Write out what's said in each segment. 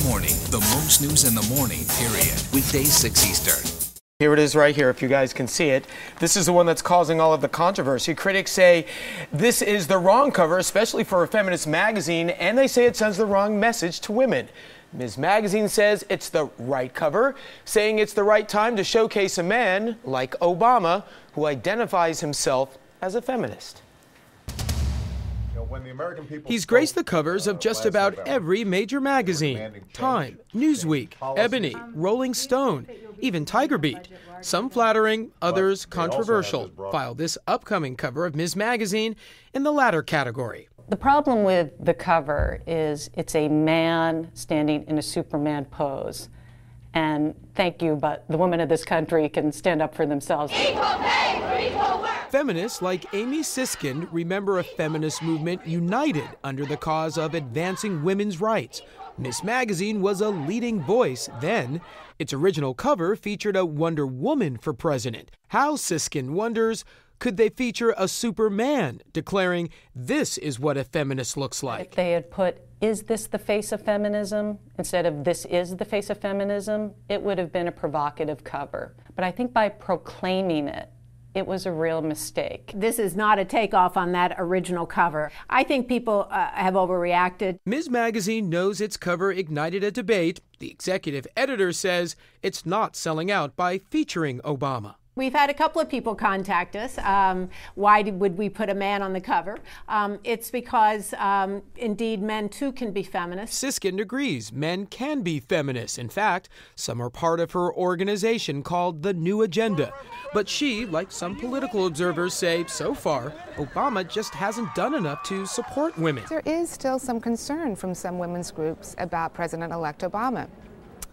morning, the most news in the morning, period. Weekdays 6 Eastern. Here it is right here, if you guys can see it. This is the one that's causing all of the controversy. Critics say this is the wrong cover, especially for a feminist magazine, and they say it sends the wrong message to women. Ms. Magazine says it's the right cover, saying it's the right time to showcase a man like Obama, who identifies himself as a feminist. He's graced the covers of just about every major magazine: Time, Newsweek, Ebony, Rolling Stone, even Tiger Beat. Some flattering, others controversial. File this upcoming cover of Ms. Magazine in the latter category. The problem with the cover is it's a man standing in a Superman pose. And thank you, but the women of this country can stand up for themselves. Equal pay for equal work. Feminists like Amy Siskind remember a feminist movement united under the cause of advancing women's rights. Ms. Magazine was a leading voice then. Its original cover featured a Wonder Woman for president. How, Siskind wonders, could they feature a Superman, declaring this is what a feminist looks like? If they had put, "Is this the face of feminism?" instead of "This is the face of feminism," it would have been a provocative cover. But I think by proclaiming it, it was a real mistake. This is not a takeoff on that original cover. I think people have overreacted. Ms. Magazine knows its cover ignited a debate. The executive editor says it's not selling out by featuring Obama. We've had a couple of people contact us. Why would we put a man on the cover? It's because, indeed, men too can be feminists. Siskind agrees men can be feminists. In fact, some are part of her organization called the New Agenda. But she, like some political observers, say so far, Obama just hasn't done enough to support women. There is still some concern from some women's groups about President-elect Obama.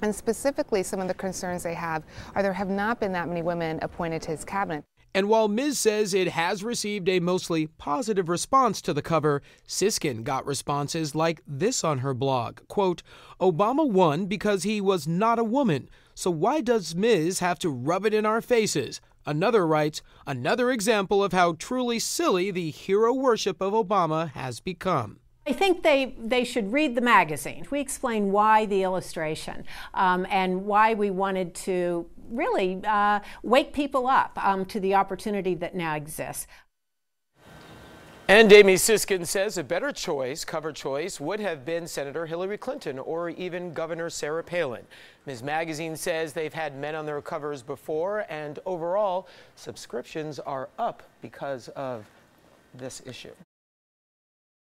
And specifically, some of the concerns they have are there have not been that many women appointed to his cabinet. And while Ms. says it has received a mostly positive response to the cover, Siskind got responses like this on her blog. Quote, "Obama won because he was not a woman. So why does Ms. have to rub it in our faces?" Another writes, "Another example of how truly silly the hero worship of Obama has become." I think they should read the magazine. We explain why the illustration and why we wanted to really wake people up to the opportunity that now exists. And Amy Siskind says a better choice, cover choice, would have been Senator Hillary Clinton or even Governor Sarah Palin. Ms. Magazine says they've had men on their covers before, and overall, subscriptions are up because of this issue.